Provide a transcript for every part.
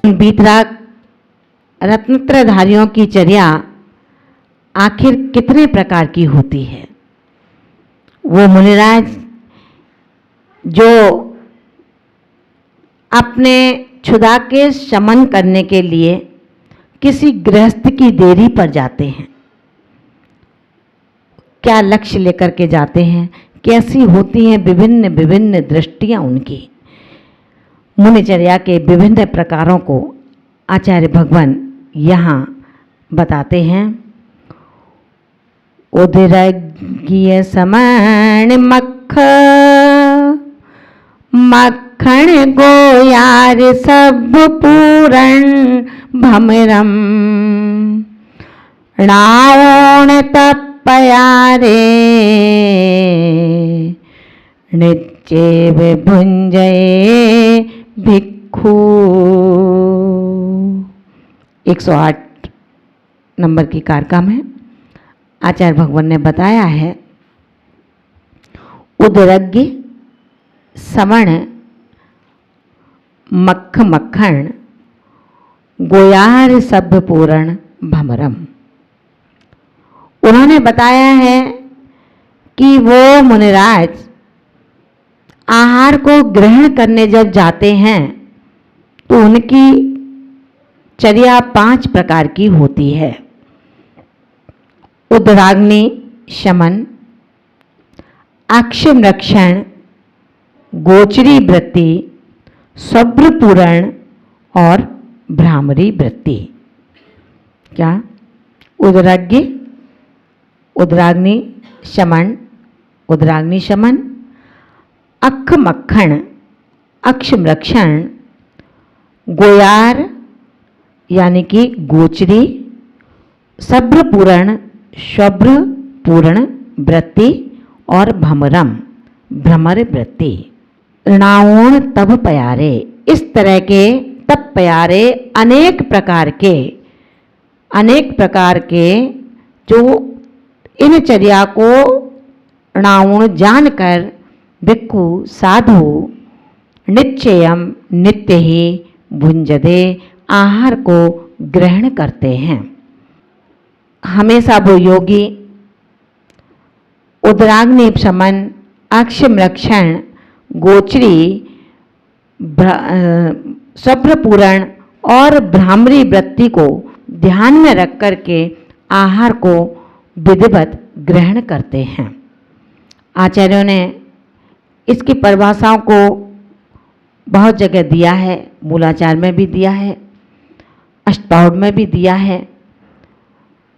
वीतराग रत्नत्रयधारियों की चर्या आखिर कितने प्रकार की होती है? वो मुनिराज जो अपने क्षुधा के शमन करने के लिए किसी गृहस्थ की देरी पर जाते हैं, क्या लक्ष्य लेकर के जाते हैं, कैसी होती हैं विभिन्न विभिन्न दृष्टियां उनकी। मुनिचर्या के विभिन्न प्रकारों को आचार्य भगवान यहाँ बताते हैं। उदरज्ञ समण मक्खण गोयार सब पूरण भमरम णाओण तपयारे नित्येव भुंजये भिक्खु। 108 नंबर की कारका में आचार्य भगवान ने बताया है, उदरज्ञ समण मक्खन गोयार सब पूरण भमरम। उन्होंने बताया है कि वो मुनिराज आहार को ग्रहण करने जब जाते हैं तो उनकी चर्या 5 प्रकार की होती है। उदराग्नि शमन, अक्षमरक्षण, गोचरी वृत्ति, सब्र पूरण और भ्रामरी वृत्ति। क्या? उदराग्नि शमन, अक्ष मक्खन, अक्षमरक्षण, गोयार यानी कि गोचरी, सब्र पूर्ण वृत्ति और भ्रमर वृत्ति। ऋणाओण तब प्यारे, इस तरह के तब प्यारे अनेक प्रकार के जो इन चर्या को ऋणाओण जानकर भिक्खु साधु निश्चयम नित्य ही भुंजदे आहार को ग्रहण करते हैं। हमेशा वो योगी उदराग्नि शमन, अक्षमरक्षण, गोचरी, सब्र पूरण और भ्रामरी वृत्ति को ध्यान में रख करके आहार को विधिवत ग्रहण करते हैं। आचार्यों ने इसकी परिभाषाओं को बहुत जगह दिया है, मूलाचार में भी दिया है, अष्टपाउड में भी दिया है।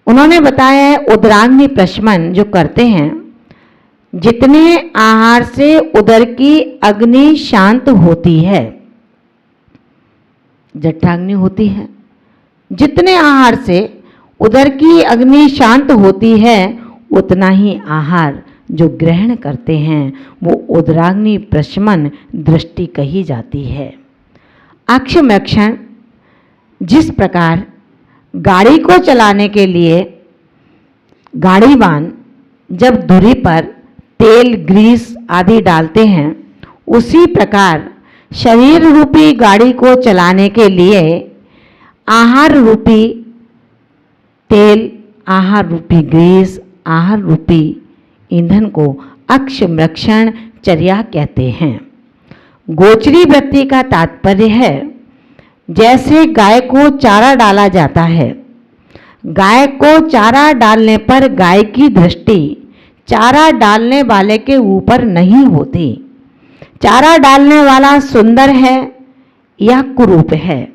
उन्होंने बताया है उदराग्नि प्रशमन जो करते हैं, जितने आहार से उदर की अग्नि शांत होती है, जठराग्नि होती है, जितने आहार से उदर की अग्नि शांत होती है उतना ही आहार जो ग्रहण करते हैं वो उदराग्नि प्रशमन दृष्टि कही जाती है। अक्षमरक्षण, जिस प्रकार गाड़ी को चलाने के लिए गाड़ीवान जब धुरी पर तेल ग्रीस आदि डालते हैं, उसी प्रकार शरीर रूपी गाड़ी को चलाने के लिए आहार रूपी तेल, आहार रूपी ग्रीस, आहार रूपी ईंधन को अक्षमरक्षण चर्या कहते हैं। गोचरी वृत्ति का तात्पर्य है, जैसे गाय को चारा डाला जाता है, गाय को चारा डालने पर गाय की दृष्टि चारा डालने वाले के ऊपर नहीं होती। चारा डालने वाला सुंदर है या कुरूप है,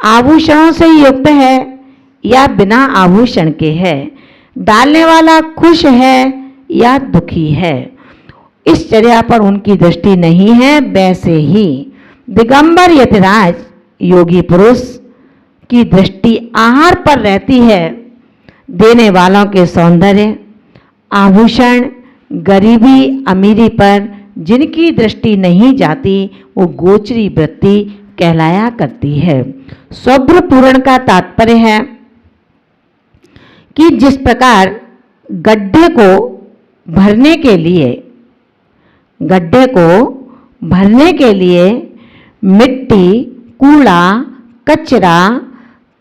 आभूषणों से युक्त है या बिना आभूषण के है, डालने वाला खुश है या दुखी है, इस चर्या पर उनकी दृष्टि नहीं है। वैसे ही दिगंबर यतिराज योगी पुरुष की दृष्टि आहार पर रहती है। देने वालों के सौंदर्य, आभूषण, गरीबी अमीरी पर जिनकी दृष्टि नहीं जाती वो गोचरी वृत्ति कहलाया करती है। सब्र पूर्ण का तात्पर्य है कि जिस प्रकार गड्ढे को भरने के लिए मिट्टी, कूड़ा, कचरा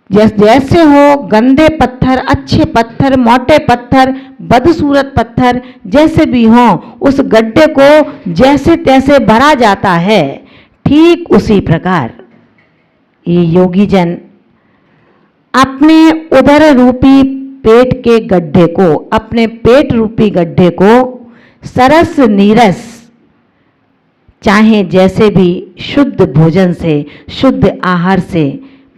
जैसे हो, गंदे पत्थर, अच्छे पत्थर, मोटे पत्थर, बदसूरत पत्थर जैसे भी हो, उस गड्ढे को जैसे तैसे भरा जाता है, ठीक उसी प्रकार ये योगी जन अपने उदर रूपी पेट के गड्ढे को, अपने पेट रूपी गड्ढे को सरस नीरस चाहे जैसे भी शुद्ध भोजन से, शुद्ध आहार से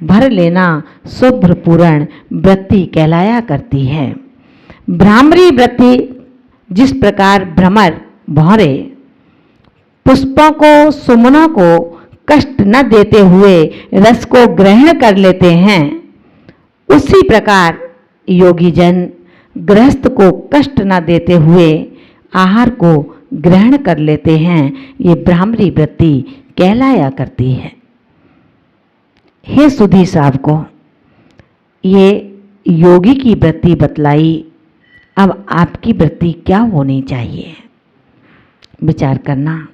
भर लेना शुभ्र पूर्ण वृत्ति कहलाया करती है। भ्रामरी वृत्ति जिस प्रकार भ्रमर भौरे पुष्पों को, सुमनों को कष्ट न देते हुए रस को ग्रहण कर लेते हैं, उसी प्रकार योगी जन गृहस्थ को कष्ट न देते हुए आहार को ग्रहण कर लेते हैं। ये भ्रामरी वृत्ति कहलाया करती है। हे सुधी साहब को ये योगी की वृत्ति बतलाई, अब आपकी वृत्ति क्या होनी चाहिए, विचार करना।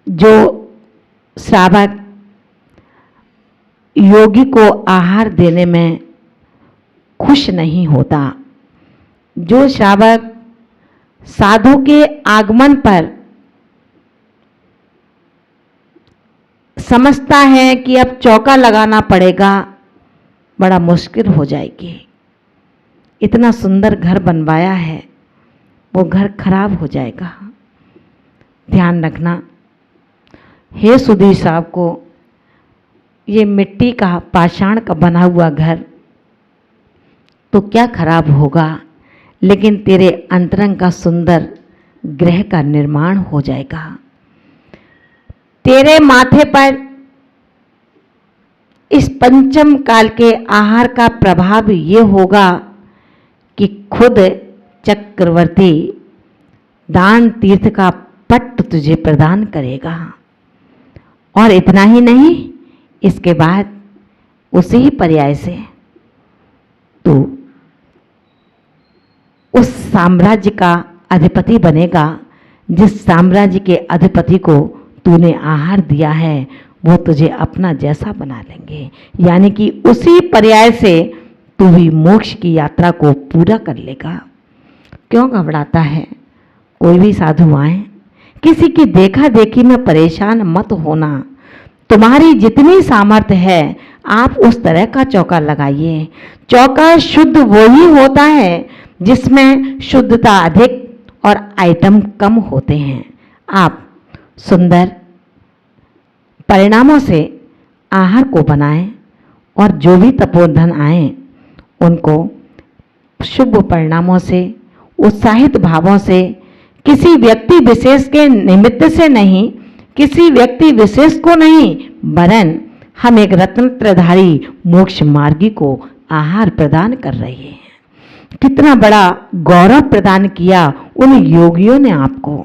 जो श्रावक योगी को आहार देने में खुश नहीं होता, जो श्रावक साधु के आगमन पर समझता है कि अब चौका लगाना पड़ेगा, बड़ा मुश्किल हो जाएगी, इतना सुंदर घर बनवाया है वो घर खराब हो जाएगा, ध्यान रखना। हे सुधीर साहब को ये मिट्टी का, पाषाण का बना हुआ घर तो क्या खराब होगा, लेकिन तेरे अंतरंग का सुंदर ग्रह का निर्माण हो जाएगा। तेरे माथे पर इस पंचम काल के आहार का प्रभाव ये होगा कि खुद चक्रवर्ती दान तीर्थ का पट्ट तुझे प्रदान करेगा। और इतना ही नहीं, इसके बाद उसी ही पर्याय से तू उस साम्राज्य का अधिपति बनेगा जिस साम्राज्य के अधिपति को तूने आहार दिया है, वो तुझे अपना जैसा बना लेंगे। यानी कि उसी पर्याय से तू भी मोक्ष की यात्रा को पूरा कर लेगा। क्यों घबराता है? कोई भी साधु आए, किसी की देखा देखी में परेशान मत होना। तुम्हारी जितनी सामर्थ्य है आप उस तरह का चौका लगाइए। चौका शुद्ध वही होता है जिसमें शुद्धता अधिक और आइटम कम होते हैं। आप सुंदर परिणामों से आहार को बनाएं और जो भी तपोधन आए उनको शुभ परिणामों से, उत्साहित भावों से, किसी व्यक्ति विशेष के निमित्त से नहीं, किसी व्यक्ति विशेष को नहीं, वरन हम एक रत्नत्रधारी मोक्ष मार्गी को आहार प्रदान कर रहे हैं। कितना बड़ा गौरव प्रदान किया उन योगियों ने आपको।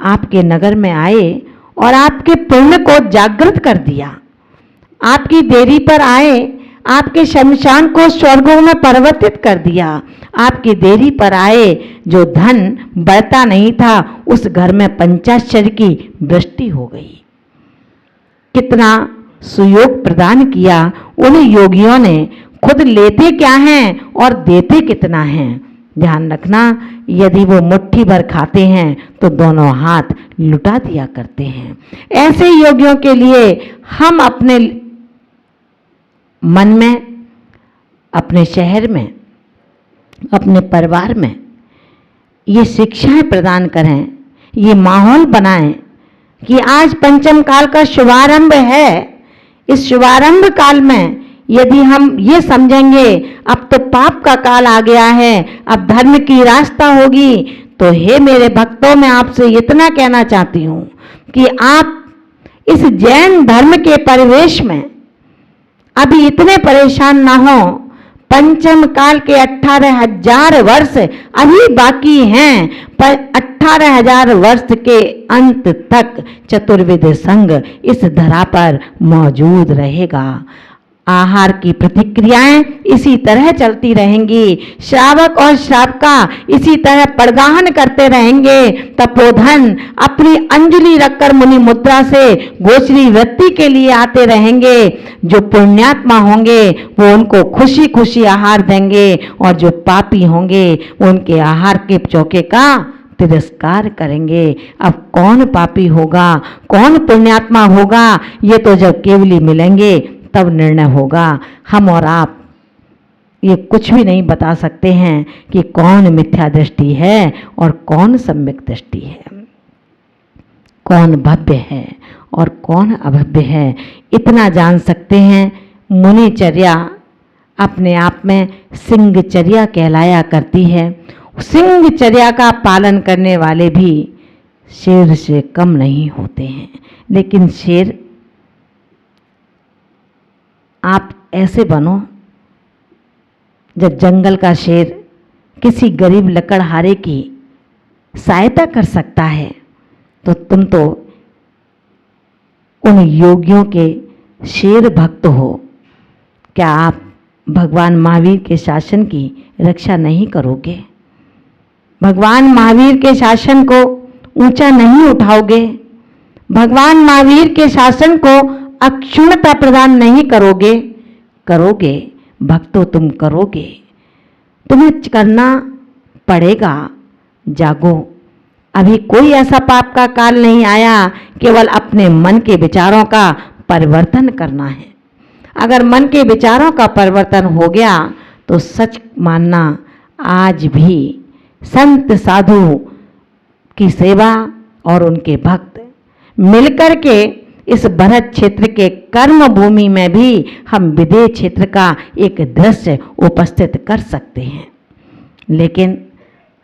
आपके नगर में आए और आपके पुण्य को जागृत कर दिया। आपकी देरी पर आए, आपके शमशान को स्वर्गों में परिवर्तित कर दिया। आपकी देरी पर आए, जो धन बढ़ता नहीं था उस घर में पंचाश्चर्य की वृष्टि हो गई। कितना सुयोग प्रदान किया उन योगियों ने। खुद लेते क्या हैं और देते कितना हैं। ध्यान रखना, यदि वो मुट्ठी भर खाते हैं तो दोनों हाथ लुटा दिया करते हैं। ऐसे योगियों के लिए हम अपने मन में, अपने शहर में, अपने परिवार में ये शिक्षाएं प्रदान करें, ये माहौल बनाएं कि आज पंचम काल का शुभारंभ है। इस शुभारंभ काल में यदि हम ये समझेंगे अब तो पाप का काल आ गया है, अब धर्म की रास्ता होगी, तो हे मेरे भक्तों, मैं आपसे इतना कहना चाहती हूँ कि आप इस जैन धर्म के परिवेश में अभी इतने परेशान ना हो। पंचम काल के 18,000 वर्ष अभी बाकी हैं, पर 18,000 वर्ष के अंत तक चतुर्विध संघ इस धरा पर मौजूद रहेगा। आहार की प्रतिक्रियाएं इसी तरह चलती रहेंगी। श्रावक और श्रावका इसी तरह पड़गाहन करते रहेंगे। तपोधन अपनी अंजलि रखकर मुनि मुद्रा से गोचरी वृत्ति के लिए आते रहेंगे। जो पुण्यात्मा होंगे वो उनको खुशी खुशी आहार देंगे और जो पापी होंगे वो उनके आहार के चौके का तिरस्कार करेंगे। अब कौन पापी होगा, कौन पुण्यात्मा होगा, ये तो जब केवली मिलेंगे तब निर्णय होगा। हम और आप ये कुछ भी नहीं बता सकते हैं कि कौन मिथ्या दृष्टि है और कौन सम्यक दृष्टि है, कौन भव्य है और कौन अभव्य है। इतना जान सकते हैं, मुनिचर्या अपने आप में सिंहचर्या कहलाया करती है। सिंहचर्या का पालन करने वाले भी शेर से कम नहीं होते हैं। लेकिन शेर आप ऐसे बनो, जब जंगल का शेर किसी गरीब लकड़हारे की सहायता कर सकता है तो तुम तो उन योगियों के शेर भक्त हो। क्या आप भगवान महावीर के शासन की रक्षा नहीं करोगे? भगवान महावीर के शासन को ऊंचा नहीं उठाओगे? भगवान महावीर के शासन को अक्षुण्णता प्रदान नहीं करोगे? करोगे भक्तों, तुम करोगे, तुम्हें करना पड़ेगा। जागो, अभी कोई ऐसा पाप का काल नहीं आया, केवल अपने मन के विचारों का परिवर्तन करना है। अगर मन के विचारों का परिवर्तन हो गया तो सच मानना, आज भी संत साधु की सेवा और उनके भक्त मिलकर के इस भरत क्षेत्र के कर्म भूमि में भी हम विदेह क्षेत्र का एक दृश्य उपस्थित कर सकते हैं। लेकिन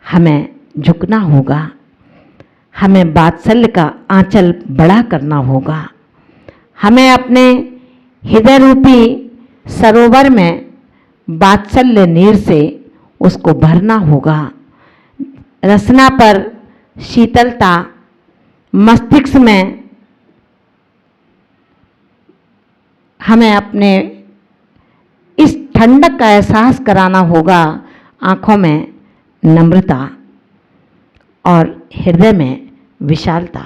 हमें झुकना होगा, हमें वात्सल्य का आंचल बड़ा करना होगा। हमें अपने हृदय रूपी सरोवर में वात्सल्य नीर से उसको भरना होगा। रसना पर शीतलता, मस्तिष्क में हमें अपने इस ठंडक का एहसास कराना होगा। आँखों में नम्रता और हृदय में विशालता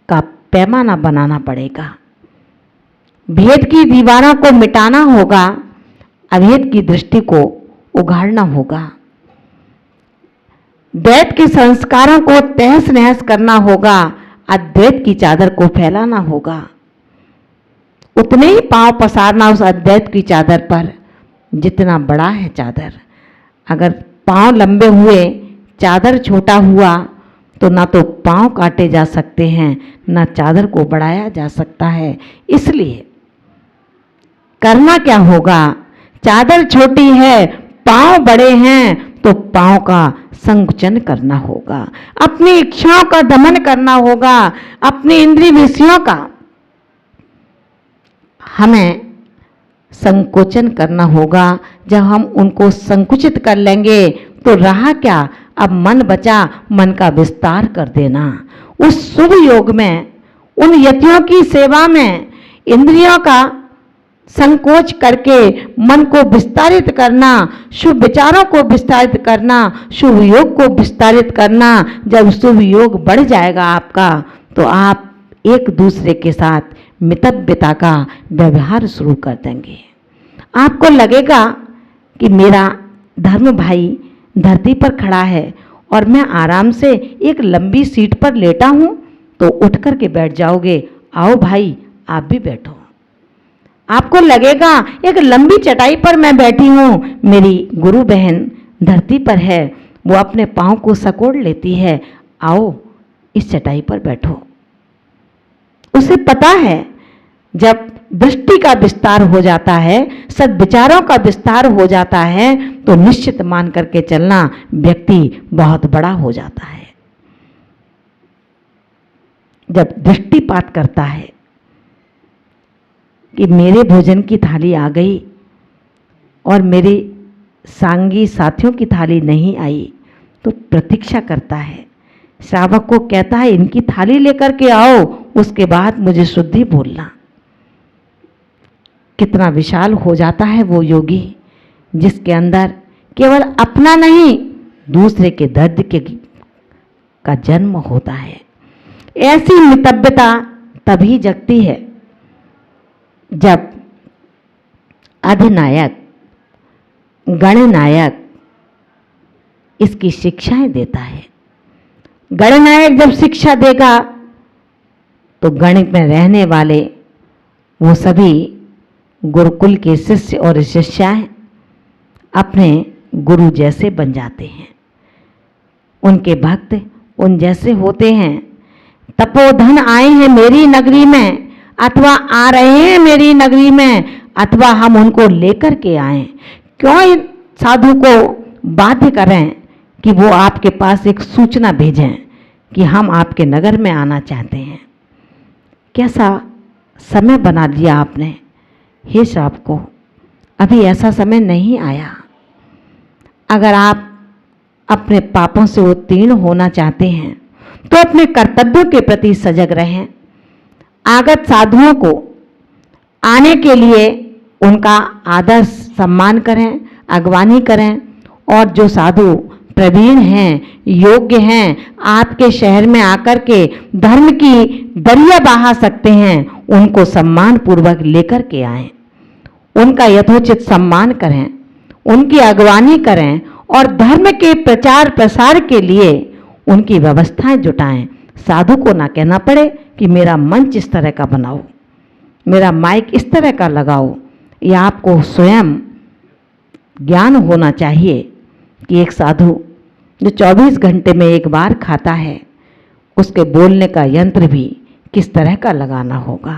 का पैमाना बनाना पड़ेगा। भेद की दीवारों को मिटाना होगा, अभेद की दृष्टि को उघाड़ना होगा। द्वैत के संस्कारों को तहस नहस करना होगा, अद्वैत की चादर को फैलाना होगा। उतने ही पांव पसारना उस अद्वैत की चादर पर जितना बड़ा है चादर। अगर पांव लंबे हुए, चादर छोटा हुआ तो ना तो पांव काटे जा सकते हैं, ना चादर को बढ़ाया जा सकता है। इसलिए करना क्या होगा? चादर छोटी है, पांव बड़े हैं तो पांव का संकुचन करना होगा, अपनी इच्छाओं का दमन करना होगा, अपने इंद्रिय विषयों का हमें संकोचन करना होगा। जब हम उनको संकुचित कर लेंगे तो रहा क्या? अब मन बचा, मन का विस्तार कर देना। उस शुभ योग में, उन यतियों की सेवा में इंद्रियों का संकोच करके मन को विस्तारित करना, शुभ विचारों को विस्तारित करना, शुभ योग को विस्तारित करना। जब शुभ योग बढ़ जाएगा आपका तो आप एक दूसरे के साथ मितव्यता का व्यवहार शुरू कर देंगे। आपको लगेगा कि मेरा धर्म भाई धरती पर खड़ा है और मैं आराम से एक लंबी सीट पर लेटा हूं, तो उठ कर के बैठ जाओगे। आओ भाई, आप भी बैठो। आपको लगेगा एक लंबी चटाई पर मैं बैठी हूं, मेरी गुरु बहन धरती पर है, वो अपने पांव को सकोड़ लेती है, आओ इस चटाई पर बैठो। उसे पता है जब दृष्टि का विस्तार हो जाता है, सद्विचारों का विस्तार हो जाता है, तो निश्चित मान करके चलना व्यक्ति बहुत बड़ा हो जाता है। जब दृष्टिपात करता है कि मेरे भोजन की थाली आ गई और मेरे सांगी साथियों की थाली नहीं आई, तो प्रतीक्षा करता है। श्रावक को कहता है इनकी थाली लेकर के आओ, उसके बाद मुझे शुद्धि बोलना। कितना विशाल हो जाता है वो योगी जिसके अंदर केवल अपना नहीं दूसरे के दर्द का जन्म होता है। ऐसी मितव्यता तभी जगती है जब अधिनायक गणनायक इसकी शिक्षाएं देता है। गणनायक जब शिक्षा देगा तो गणित में रहने वाले वो सभी गुरुकुल के शिष्य और शिष्याएं अपने गुरु जैसे बन जाते हैं। उनके भक्त उन जैसे होते हैं। तपोधन आए हैं मेरी नगरी में, अथवा आ रहे हैं मेरी नगरी में, अथवा हम उनको लेकर के आए। क्यों इन साधु को बाध्य करें कि वो आपके पास एक सूचना भेजें कि हम आपके नगर में आना चाहते हैं। कैसा समय बना दिया आपने। हे साहब को अभी ऐसा समय नहीं आया। अगर आप अपने पापों से उत्तीर्ण होना चाहते हैं तो अपने कर्तव्यों के प्रति सजग रहें। आगत साधुओं को आने के लिए उनका आदर सम्मान करें, अगवानी करें, और जो साधु प्रवीण हैं, योग्य हैं, आपके शहर में आकर के धर्म की दरिया बहा सकते हैं, उनको सम्मान पूर्वक लेकर के आएं। उनका यथोचित सम्मान करें, उनकी अगवानी करें और धर्म के प्रचार प्रसार के लिए उनकी व्यवस्थाएं जुटाएं। साधु को ना कहना पड़े कि मेरा मंच इस तरह का बनाओ, मेरा माइक इस तरह का लगाओ। यह आपको स्वयं ज्ञान होना चाहिए कि एक साधु जो 24 घंटे में एक बार खाता है उसके बोलने का यंत्र भी किस तरह का लगाना होगा।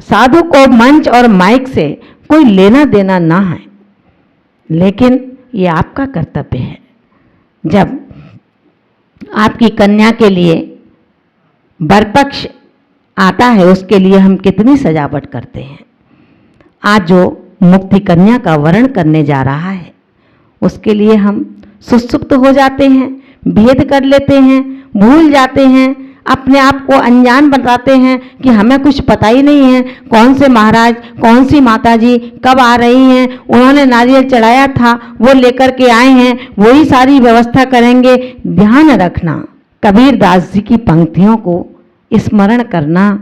साधु को मंच और माइक से कोई लेना देना ना है, लेकिन ये आपका कर्तव्य है। जब आपकी कन्या के लिए वरपक्ष आता है उसके लिए हम कितनी सजावट करते हैं। आज जो मुक्ति कन्या का वरण करने जा रहा है उसके लिए हम सुसुप्त हो जाते हैं, भेद कर लेते हैं, भूल जाते हैं, अपने आप को अनजान बताते हैं कि हमें कुछ पता ही नहीं है कौन से महाराज कौन सी माताजी कब आ रही हैं, उन्होंने नारियल चढ़ाया था वो लेकर के आए हैं, वही सारी व्यवस्था करेंगे। ध्यान रखना, कबीर दास जी की पंक्तियों को स्मरण करना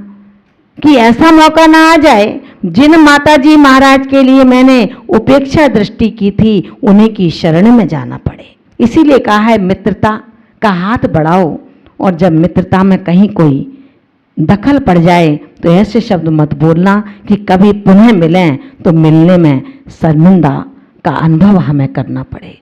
कि ऐसा मौका ना आ जाए जिन माताजी महाराज के लिए मैंने उपेक्षा दृष्टि की थी उन्हीं की शरण में जाना पड़े। इसीलिए कहा है मित्रता का हाथ बढ़ाओ, और जब मित्रता में कहीं कोई दखल पड़ जाए तो ऐसे शब्द मत बोलना कि कभी पुनः मिलें तो मिलने में शर्मिंदा का अनुभव हमें करना पड़े।